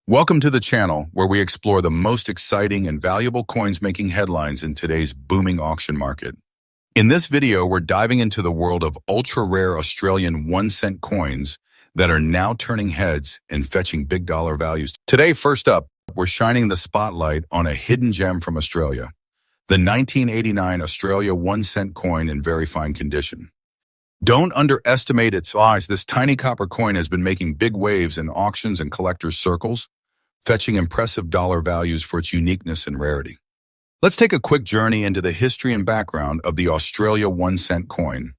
Welcome to the channel where we explore the most exciting and valuable coins making headlines in today's booming auction market. In this video, we're diving into the world of ultra-rare Australian 1-cent coins that are now turning heads and fetching big dollar values. Today, first up, we're shining the spotlight on a hidden gem from Australia, the 1989 Australia 1-cent coin in very fine condition. Don't underestimate its size. This tiny copper coin has been making big waves in auctions and collectors' circles, fetching impressive dollar values for its uniqueness and rarity. Let's take a quick journey into the history and background of the Australia 1-cent coin.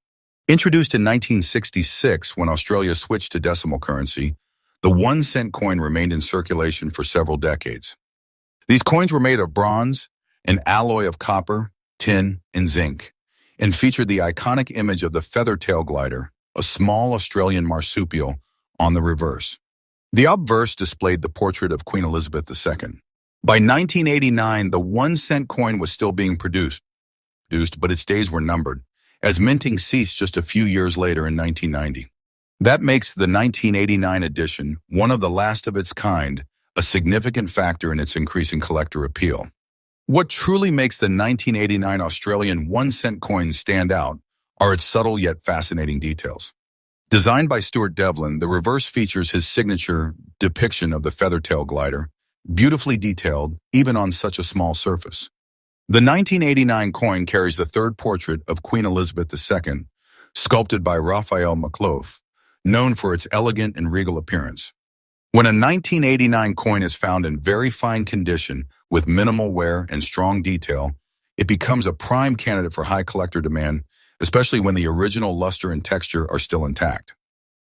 Introduced in 1966 when Australia switched to decimal currency, the 1-cent coin remained in circulation for several decades. These coins were made of bronze, an alloy of copper, tin, and zinc, and featured the iconic image of the feather-tail glider, a small Australian marsupial, on the reverse. The obverse displayed the portrait of Queen Elizabeth II. By 1989, the 1-cent coin was still being produced, but its days were numbered, as minting ceased just a few years later in 1990. That makes the 1989 edition, one of the last of its kind, a significant factor in its increasing collector appeal. What truly makes the 1989 Australian 1-cent coin stand out are its subtle yet fascinating details. Designed by Stuart Devlin, the reverse features his signature depiction of the feather-tail glider, beautifully detailed even on such a small surface. The 1989 coin carries the third portrait of Queen Elizabeth II, sculpted by Raphael Maclouf, known for its elegant and regal appearance. When a 1989 coin is found in very fine condition with minimal wear and strong detail, it becomes a prime candidate for high collector demand, especially when the original luster and texture are still intact.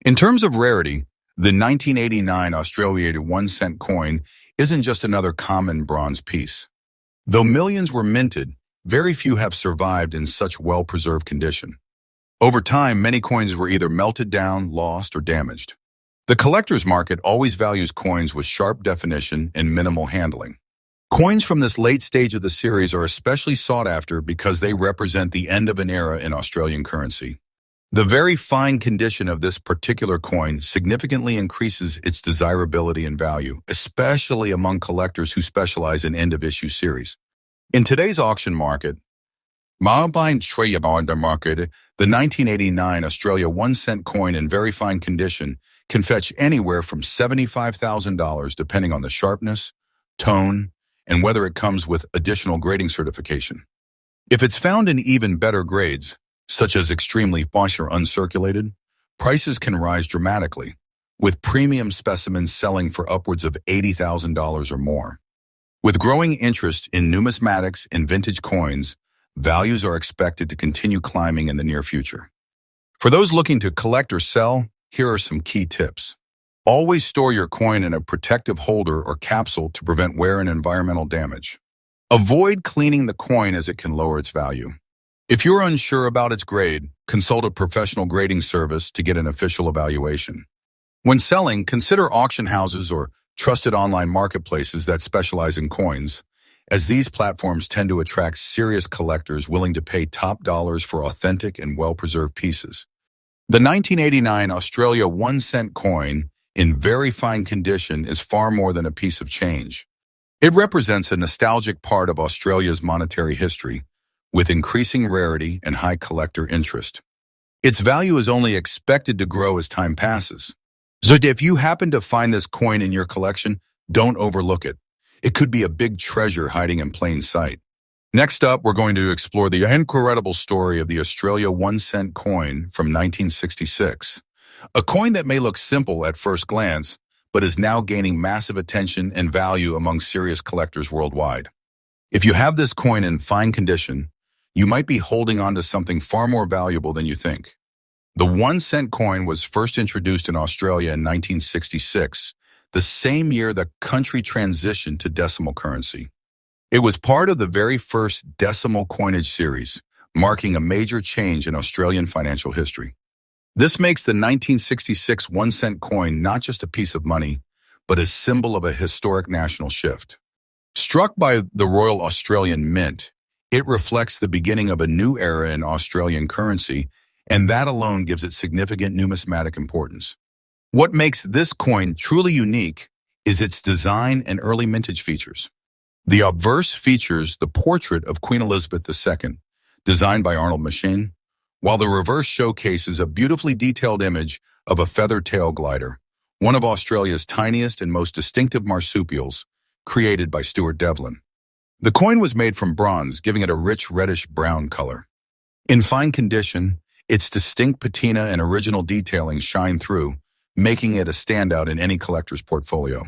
In terms of rarity, the 1989 Australia 1-cent coin isn't just another common bronze piece. Though millions were minted, very few have survived in such well-preserved condition. Over time, many coins were either melted down, lost, or damaged. The collector's market always values coins with sharp definition and minimal handling. Coins from this late stage of the series are especially sought after because they represent the end of an era in Australian currency. The very fine condition of this particular coin significantly increases its desirability and value, especially among collectors who specialize in end-of-issue series. In today's auction market, the 1989 Australia 1-cent coin in very fine condition can fetch anywhere from $75,000 depending on the sharpness, tone, and whether it comes with additional grading certification. If it's found in even better grades, such as extremely fine or uncirculated, prices can rise dramatically, with premium specimens selling for upwards of $80,000 or more. With growing interest in numismatics and vintage coins, values are expected to continue climbing in the near future. For those looking to collect or sell, here are some key tips. Always store your coin in a protective holder or capsule to prevent wear and environmental damage. Avoid cleaning the coin as it can lower its value. If you're unsure about its grade, consult a professional grading service to get an official evaluation. When selling, consider auction houses or trusted online marketplaces that specialize in coins, as these platforms tend to attract serious collectors willing to pay top dollars for authentic and well-preserved pieces. The 1989 Australia 1-cent coin, in very fine condition, is far more than a piece of change. It represents a nostalgic part of Australia's monetary history, with increasing rarity and high collector interest. Its value is only expected to grow as time passes. So if you happen to find this coin in your collection, don't overlook it. It could be a big treasure hiding in plain sight. Next up, we're going to explore the incredible story of the Australia 1-cent coin from 1966. A coin that may look simple at first glance, but is now gaining massive attention and value among serious collectors worldwide. If you have this coin in fine condition, you might be holding on to something far more valuable than you think. The 1-cent coin was first introduced in Australia in 1966, the same year the country transitioned to decimal currency. It was part of the very first decimal coinage series, marking a major change in Australian financial history. This makes the 1966 1-cent coin not just a piece of money, but a symbol of a historic national shift. Struck by the Royal Australian Mint, it reflects the beginning of a new era in Australian currency, and that alone gives it significant numismatic importance. What makes this coin truly unique is its design and early mintage features. The obverse features the portrait of Queen Elizabeth II, designed by Arnold Machin, while the reverse showcases a beautifully detailed image of a feather tail glider, one of Australia's tiniest and most distinctive marsupials, created by Stuart Devlin. The coin was made from bronze, giving it a rich reddish-brown color. In fine condition, its distinct patina and original detailing shine through, making it a standout in any collector's portfolio.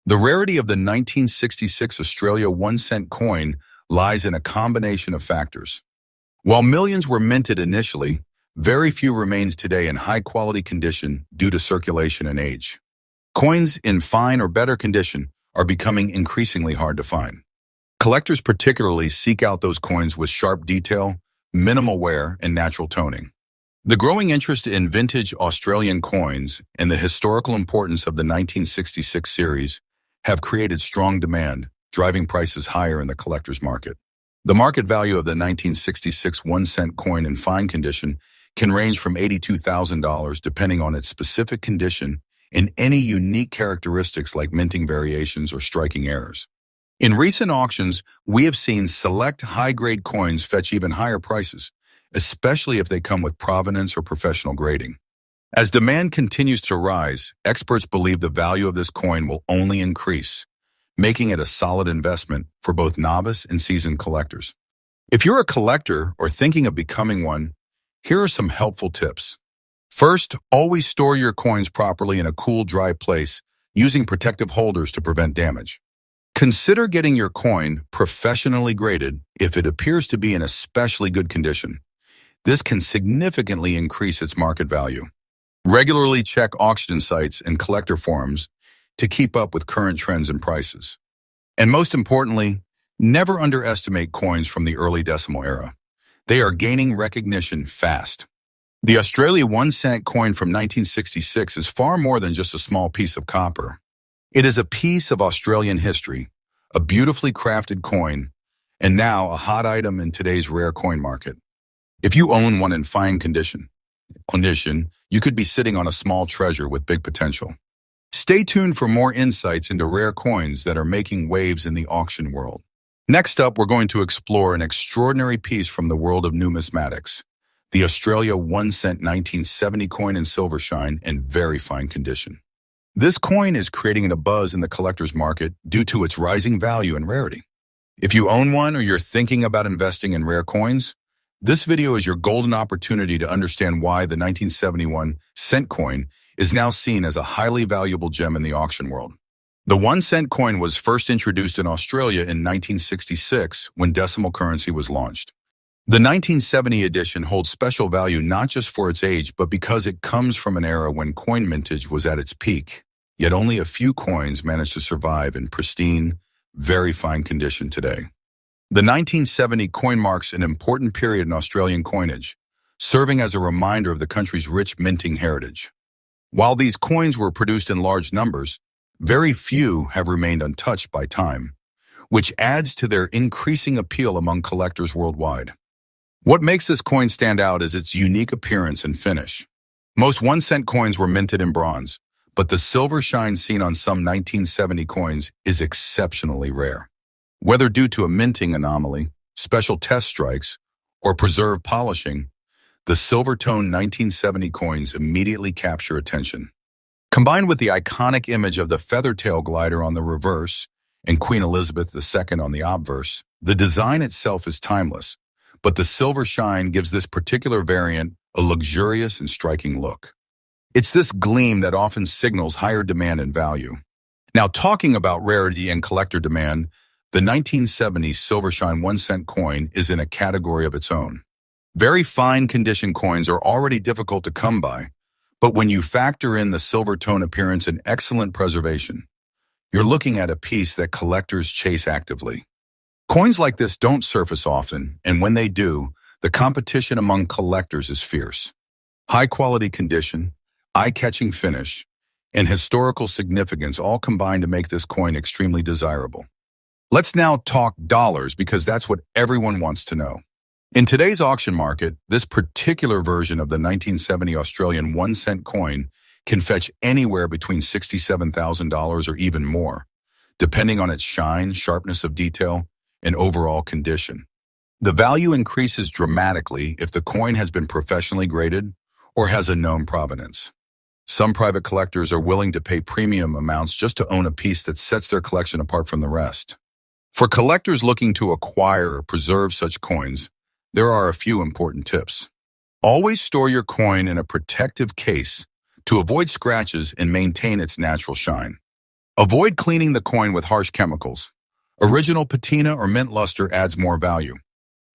The rarity of the 1966 Australia 1-cent coin lies in a combination of factors. While millions were minted initially, very few remain today in high-quality condition due to circulation and age. Coins in fine or better condition are becoming increasingly hard to find. Collectors particularly seek out those coins with sharp detail, minimal wear, and natural toning. The growing interest in vintage Australian coins and the historical importance of the 1966 series have created strong demand, driving prices higher in the collector's market. The market value of the 1966 1-cent coin in fine condition can range from $82,000 depending on its specific condition and any unique characteristics like minting variations or striking errors. In recent auctions, we have seen select high-grade coins fetch even higher prices, especially if they come with provenance or professional grading. As demand continues to rise, experts believe the value of this coin will only increase, making it a solid investment for both novice and seasoned collectors. If you're a collector or thinking of becoming one, here are some helpful tips. First, always store your coins properly in a cool, dry place, using protective holders to prevent damage. Consider getting your coin professionally graded if it appears to be in especially good condition. This can significantly increase its market value. Regularly check auction sites and collector forums to keep up with current trends and prices. And most importantly, never underestimate coins from the early decimal era. They are gaining recognition fast. The Australia 1-cent coin from 1966 is far more than just a small piece of copper. It is a piece of Australian history, a beautifully crafted coin, and now a hot item in today's rare coin market. If you own one in fine condition, you could be sitting on a small treasure with big potential. Stay tuned for more insights into rare coins that are making waves in the auction world. Next up, we're going to explore an extraordinary piece from the world of numismatics, the Australia 1-cent 1970 coin in silver shine and very fine condition. This coin is creating a buzz in the collector's market due to its rising value and rarity. If you own one or you're thinking about investing in rare coins, this video is your golden opportunity to understand why the 1971 cent coin is now seen as a highly valuable gem in the auction world. The 1-cent coin was first introduced in Australia in 1966 when decimal currency was launched. The 1970 edition holds special value not just for its age, but because it comes from an era when coin mintage was at its peak, yet only a few coins managed to survive in pristine, very fine condition today. The 1970 coin marks an important period in Australian coinage, serving as a reminder of the country's rich minting heritage. While these coins were produced in large numbers, very few have remained untouched by time, which adds to their increasing appeal among collectors worldwide. What makes this coin stand out is its unique appearance and finish. Most 1-cent coins were minted in bronze, but the silver shine seen on some 1970 coins is exceptionally rare. Whether due to a minting anomaly, special test strikes, or preserved polishing, the silver-toned 1970 coins immediately capture attention. Combined with the iconic image of the feather tail glider on the reverse and Queen Elizabeth II on the obverse, the design itself is timeless, but the silver shine gives this particular variant a luxurious and striking look. It's this gleam that often signals higher demand and value. Now, talking about rarity and collector demand, the 1970 silver shine 1-cent coin is in a category of its own. Very fine condition coins are already difficult to come by, but when you factor in the silver tone appearance and excellent preservation, you're looking at a piece that collectors chase actively. Coins like this don't surface often, and when they do, the competition among collectors is fierce. High-quality condition, eye-catching finish, and historical significance all combine to make this coin extremely desirable. Let's now talk dollars because that's what everyone wants to know. In today's auction market, this particular version of the 1970 Australian 1-cent coin can fetch anywhere between $67,000 or even more, depending on its shine, sharpness of detail, and overall condition. The value increases dramatically if the coin has been professionally graded or has a known provenance. Some private collectors are willing to pay premium amounts just to own a piece that sets their collection apart from the rest. For collectors looking to acquire or preserve such coins, there are a few important tips. Always store your coin in a protective case to avoid scratches and maintain its natural shine. Avoid cleaning the coin with harsh chemicals. Original patina or mint luster adds more value.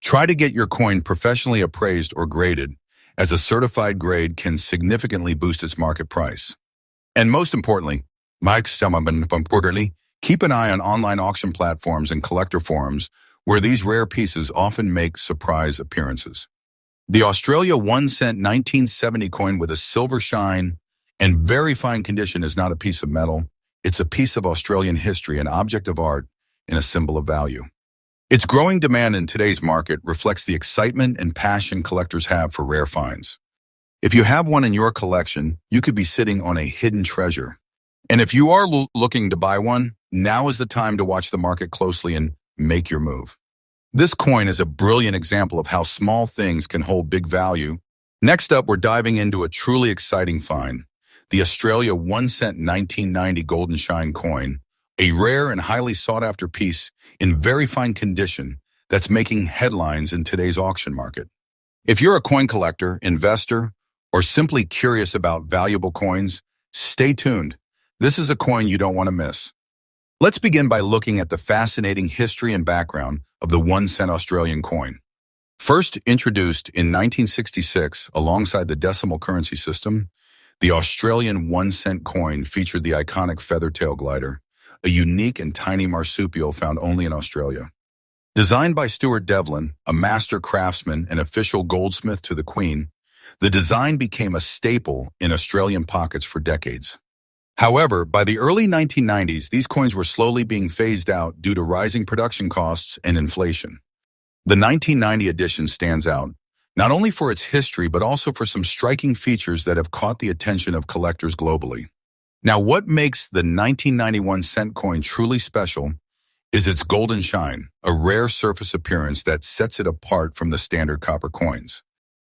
Try to get your coin professionally appraised or graded, as a certified grade can significantly boost its market price. And most importantly, keep an eye on online auction platforms and collector forums where these rare pieces often make surprise appearances. The Australia 1 cent 1970 coin with a silver shine and very fine condition is not a piece of metal. It's a piece of Australian history, an object of art, and a symbol of value. Its growing demand in today's market reflects the excitement and passion collectors have for rare finds. If you have one in your collection, you could be sitting on a hidden treasure. And if you are looking to buy one, now is the time to watch the market closely and make your move. This coin is a brilliant example of how small things can hold big value. Next up, we're diving into a truly exciting find, the Australia 1 cent 1990 Golden Shine coin, a rare and highly sought-after piece in very fine condition that's making headlines in today's auction market. If you're a coin collector, investor, or simply curious about valuable coins, stay tuned. This is a coin you don't want to miss. Let's begin by looking at the fascinating history and background of the 1 cent Australian coin. First introduced in 1966 alongside the decimal currency system, the Australian 1 cent coin featured the iconic feathertail glider, a unique and tiny marsupial found only in Australia. Designed by Stuart Devlin, a master craftsman and official goldsmith to the Queen, the design became a staple in Australian pockets for decades. However, by the early 1990s, these coins were slowly being phased out due to rising production costs and inflation. The 1990 edition stands out, not only for its history, but also for some striking features that have caught the attention of collectors globally. Now, what makes the 1991 cent coin truly special is its golden shine, a rare surface appearance that sets it apart from the standard copper coins.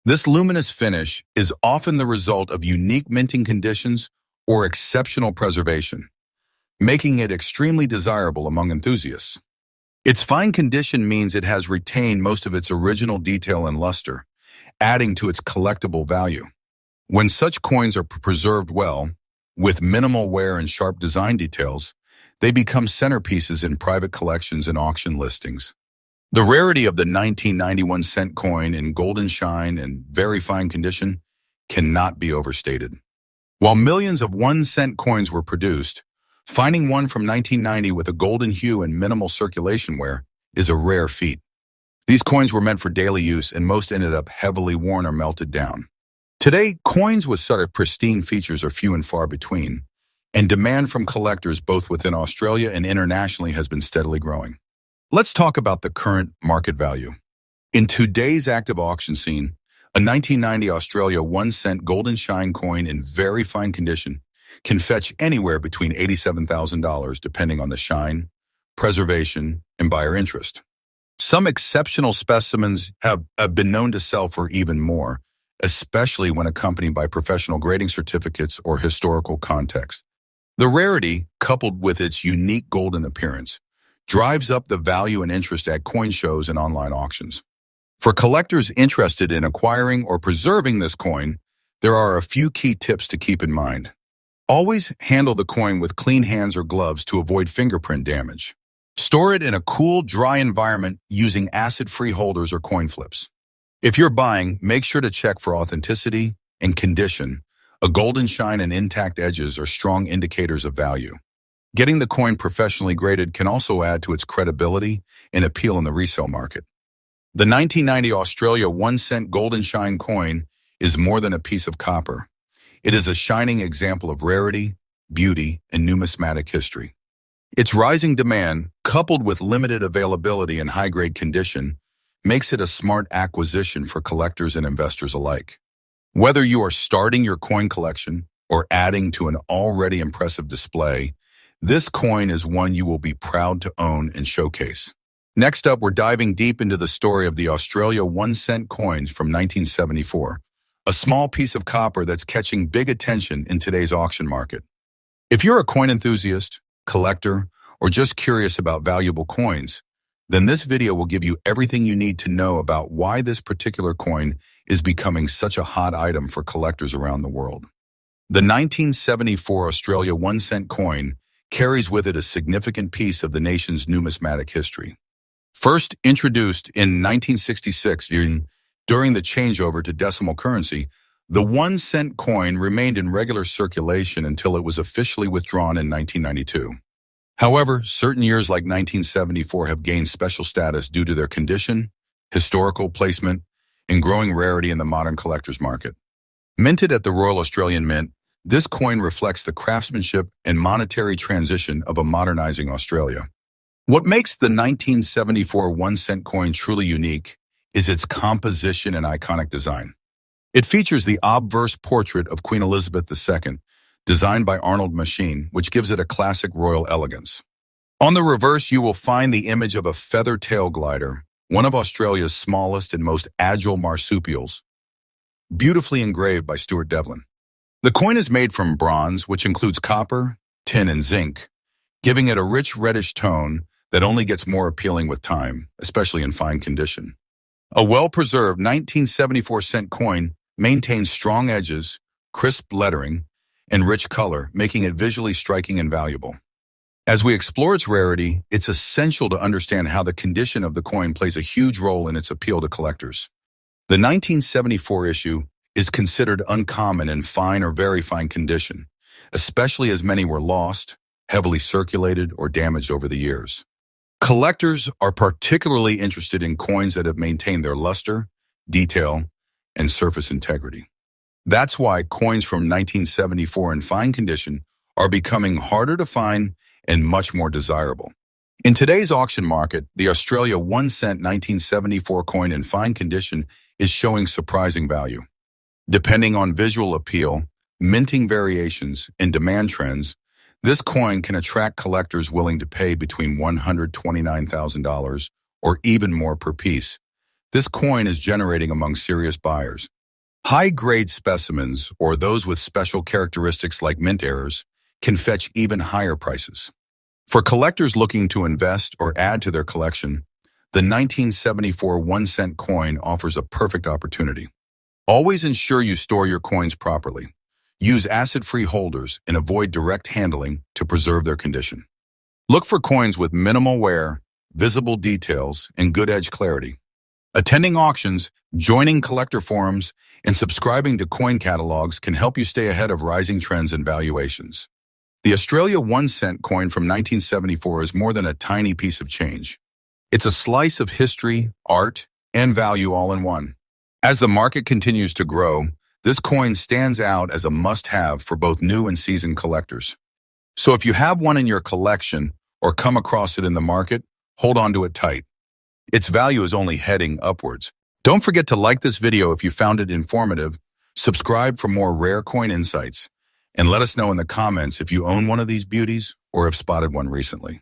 This luminous finish is often the result of unique minting conditions or exceptional preservation, making it extremely desirable among enthusiasts. Its fine condition means it has retained most of its original detail and luster, adding to its collectible value. When such coins are preserved well, with minimal wear and sharp design details, they become centerpieces in private collections and auction listings. The rarity of the 1991 cent coin in golden shine and very fine condition cannot be overstated. While millions of 1 cent coins were produced, finding one from 1990 with a golden hue and minimal circulation wear is a rare feat. These coins were meant for daily use and most ended up heavily worn or melted down. Today, coins with such pristine features are few and far between, and demand from collectors both within Australia and internationally has been steadily growing. Let's talk about the current market value. In today's active auction scene, a 1990 Australia 1 cent golden shine coin in very fine condition can fetch anywhere between $87,000 depending on the shine, preservation, and buyer interest. Some exceptional specimens have been known to sell for even more, especially when accompanied by professional grading certificates or historical context. The rarity, coupled with its unique golden appearance, drives up the value and interest at coin shows and online auctions. For collectors interested in acquiring or preserving this coin, there are a few key tips to keep in mind. Always handle the coin with clean hands or gloves to avoid fingerprint damage. Store it in a cool, dry environment using acid-free holders or coin flips. If you're buying, make sure to check for authenticity and condition. A golden shine and intact edges are strong indicators of value. Getting the coin professionally graded can also add to its credibility and appeal in the resale market. The 1990 Australia 1 cent golden shine coin is more than a piece of copper. It is a shining example of rarity, beauty, and numismatic history. Its rising demand, coupled with limited availability and high-grade condition, makes it a smart acquisition for collectors and investors alike. Whether you are starting your coin collection, or adding to an already impressive display, this coin is one you will be proud to own and showcase. Next up, we're diving deep into the story of the Australia 1-cent coins from 1974, a small piece of copper that's catching big attention in today's auction market. If you're a coin enthusiast, collector, or just curious about valuable coins, then this video will give you everything you need to know about why this particular coin is becoming such a hot item for collectors around the world. The 1974 Australia 1-cent coin carries with it a significant piece of the nation's numismatic history. First introduced in 1966 during the changeover to decimal currency, the 1-cent coin remained in regular circulation until it was officially withdrawn in 1992. However, certain years like 1974 have gained special status due to their condition, historical placement, and growing rarity in the modern collector's market. Minted at the Royal Australian Mint, this coin reflects the craftsmanship and monetary transition of a modernizing Australia. What makes the 1974 1-cent coin truly unique is its composition and iconic design. It features the obverse portrait of Queen Elizabeth II, designed by Arnold Machine, which gives it a classic royal elegance. On the reverse, you will find the image of a feather tail glider, one of Australia's smallest and most agile marsupials, beautifully engraved by Stuart Devlin. The coin is made from bronze, which includes copper, tin, and zinc, giving it a rich reddish tone that only gets more appealing with time, especially in fine condition. A well-preserved 1974 cent coin maintains strong edges, crisp lettering, and rich color, making it visually striking and valuable. As we explore its rarity, it's essential to understand how the condition of the coin plays a huge role in its appeal to collectors. The 1974 issue is considered uncommon in fine or very fine condition, especially as many were lost, heavily circulated, or damaged over the years. Collectors are particularly interested in coins that have maintained their luster, detail, and surface integrity. That's why coins from 1974 in fine condition are becoming harder to find and much more desirable. In today's auction market, the Australia 1-cent 1974 coin in fine condition is showing surprising value. Depending on visual appeal, minting variations, and demand trends, this coin can attract collectors willing to pay between $129,000 or even more per piece. This coin is generating among serious buyers. High-grade specimens, or those with special characteristics like mint errors, can fetch even higher prices. For collectors looking to invest or add to their collection, the 1974 1-cent coin offers a perfect opportunity. Always ensure you store your coins properly. Use acid-free holders and avoid direct handling to preserve their condition. Look for coins with minimal wear, visible details, and good edge clarity. Attending auctions, joining collector forums, and subscribing to coin catalogs can help you stay ahead of rising trends and valuations. The Australia 1-cent coin from 1974 is more than a tiny piece of change. It's a slice of history, art, and value all in one. As the market continues to grow, this coin stands out as a must-have for both new and seasoned collectors. So if you have one in your collection or come across it in the market, hold on to it tight. Its value is only heading upwards. Don't forget to like this video if you found it informative, subscribe for more rare coin insights, and let us know in the comments if you own one of these beauties or have spotted one recently.